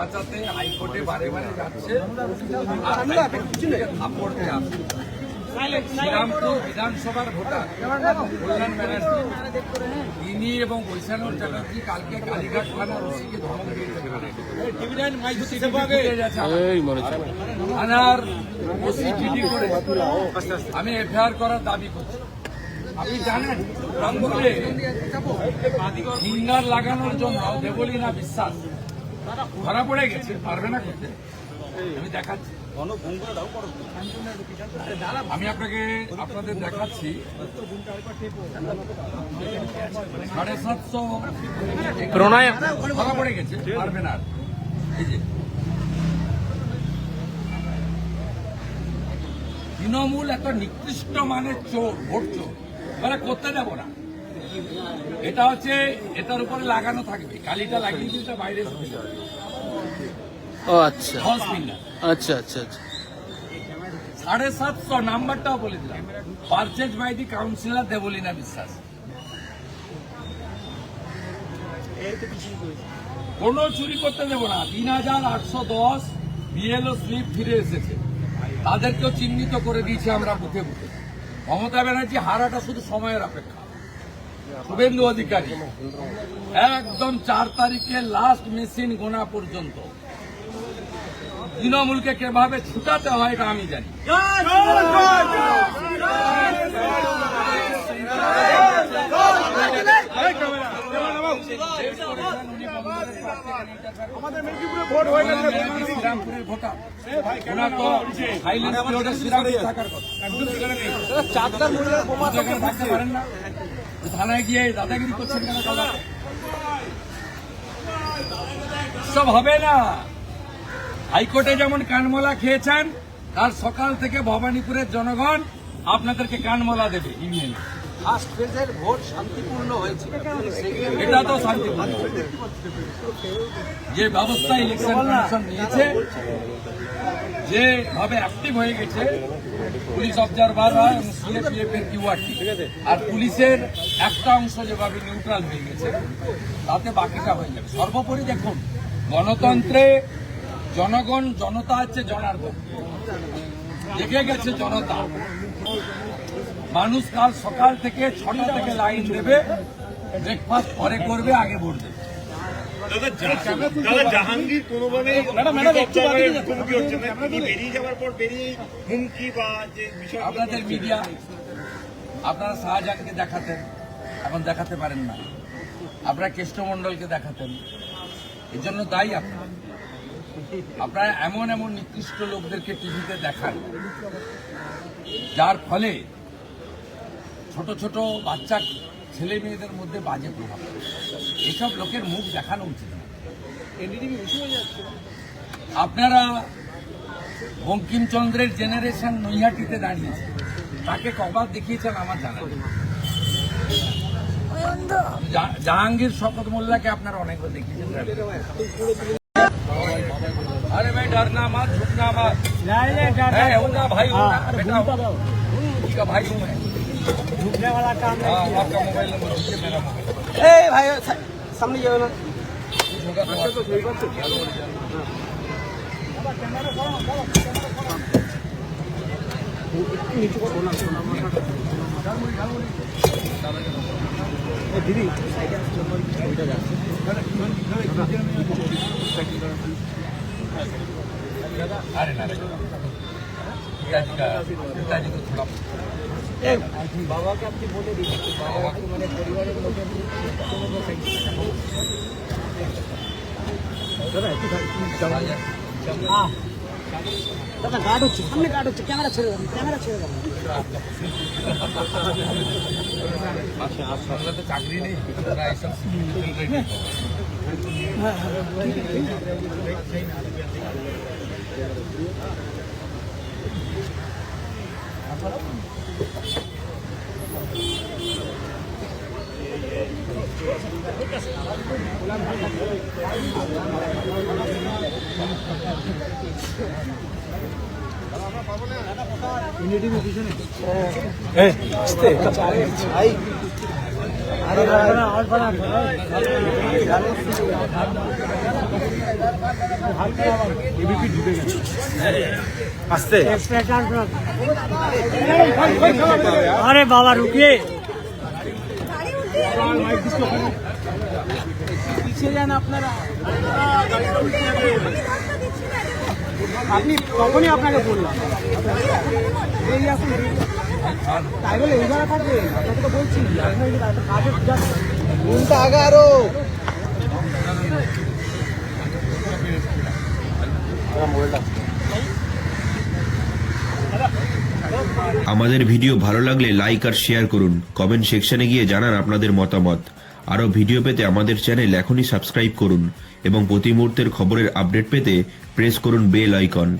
বাঁচাতে হাইকোর্টে বারে বারে যাচ্ছে শ্রীরামপুর বিধানসভার ভোটার কল্যাণ ব্যানার্জি তিনি এবং বৈশানুর চ্যাটার্জি কালকে কালীঘাট থানার ওসিকে ধমক দিয়েছে থানার ওসি জিডি করে আমি এফআইআর করার দাবি করছি। আপনি জানেন রংপুরে ফিঙ্গার লাগানোর জন্য দেবলীনা বিশ্বাস ধরা পড়ে গেছে, পারবে না করতে। আমি দেখাচ্ছি, আমি আপনাদের দেখাচ্ছি 750 ধরা পড়ে গেছে, পারবে না। এই যে তৃণমূল এত নিকৃষ্ট মানের চোর, ভোট চোর, মানে করতে দেব না। এটা হচ্ছে এটার উপরে লাগানো থাকবে, কালিটা লাগিয়ে দিতে বাইরে আচ্ছা আচ্ছা আচ্ছা আচ্ছা 750 নাম্বারটাও বলে দিলাম, purchase by the councillor Debalina Biswas. কোনো চুরি করতে দেব না। 3810 বিএলও স্লিপ ফিরে এসেছে, তাদেরকেও চিহ্নিত করে দিয়েছি আমরা বুথে বুথে। মমতা ব্যানার্জি হারাটা শুধু সময়ের অপেক্ষা। শুভেন্দু অধিকারী একদম 4 তারিখে লাস্ট মেশিন গোনা পর্যন্ত তৃণমূলকে কিভাবে ছুটাতে হয় এটা আমি জানি। শ্রীরামপুরের ভোটার, ওনার তো হাইল্যান্ড শ্রীরামপুর থাকার কথা, থাকতে পারেন না। থানায় গিয়ে দাদাগিরি করছেন কেন? সব হবে না। হাইকোর্টে যেমন কানমলা খেয়েছেন, তার সকাল থেকে ভবানীপুরের জনগণ আপনাদেরকে কানমলা দেবে। ইমেল ফার্স্ট ফেজের ভোট শান্তিপূর্ণ হয়েছে, এটা তো শান্তিপূর্ণ। যে ব্যবস্থা ইলেকশন কমিশন নিয়েছে, যেভাবে অ্যাক্টিভ হয়ে গেছে পুলিশ অবজারভার এবং সিএপিএফ এর কিউআরটি, আর পুলিশের একটা অংশ যেভাবে নিউট্রাল হয়ে গেছে, তাতে বাকিটা হয়ে যাবে। সর্বোপরি দেখুন, গণতন্ত্রে জনগণ, জনতা হচ্ছে জনার্দন। জেগে গেছে জনতা। মানুষ কাল সকাল থেকে 6টা থেকে লাইন দেবে, ব্রেকফাস্ট পরে করবে, আগে ভোট দেবে। জাহাঙ্গীর কোনোভাবে বেরিয়ে যাওয়ার পর হুমকি বা যে বিষয়, আপনাদের মিডিয়া, আপনারা শাহজাহানকে দেখাতেন, এখন দেখাতে পারেন না। আপনারা কেষ্টমণ্ডলকে দেখাতেন, এর জন্য দায়ী আপনারা এমন এমন নিকৃষ্ট লোকদেরকে টিভিতে দেখান, যার ফলে ছোট ছোট বাচ্চা ছেলে মেয়েদের মধ্যে বাজে প্রভাব। এসব লোকের মুখ দেখানো উচিত না। আপনারা বঙ্কিমচন্দ্রের জেনারেশন নৈহাটিতে দাঁড়িয়েছে, তাকে কবার দেখিয়েছেন আমার জানা নেই। জাহাঙ্গীর শওকত মোল্লাকে আপনারা অনেকবার দেখিয়েছেন। अरे भाई डरना मत, झुकना मत। नहीं होगा भाई, होगा बेटा, उसका भाई हूँ मैं। झुकने वाला काम नहीं। आपका मोबाइल नंबर दीजिए, मेरा मोबाइल। ए भाई सामने जाओ ना। होगा तो सही बात है। दीदी अरे ना पिताजी को थोड़ा बाबा के आपकी बोले दीजिए, बाबा की मैंने परिवार के लोग দাদা গার্ড হচ্ছে, সামনে গার্ড হচ্ছে, ক্যামেরা ছেড়ে দেন, ক্যামেরা ছেড়ে দেন। তো চাকরি নেই, এইসব আরে अरे बाबा रुकिए পিছিয়ে যান আপনারা আপনি তখনই আপনাকে বললাম এই আসুন তাই বলে এই জায়গা থাকবে আপনাকে তো বলছি কাজের ঘন্টা আগে আরো আমাদের ভিডিও ভালো লাগলে লাইক আর শেয়ার করুন, কমেন্ট সেকশনে গিয়ে জানান আপনাদের মতামত। আরও ভিডিও পেতে আমাদের চ্যানেল এখনই সাবস্ক্রাইব করুন এবং প্রতি মুহূর্তের খবরের আপডেট পেতে প্রেস করুন বেল আইকন।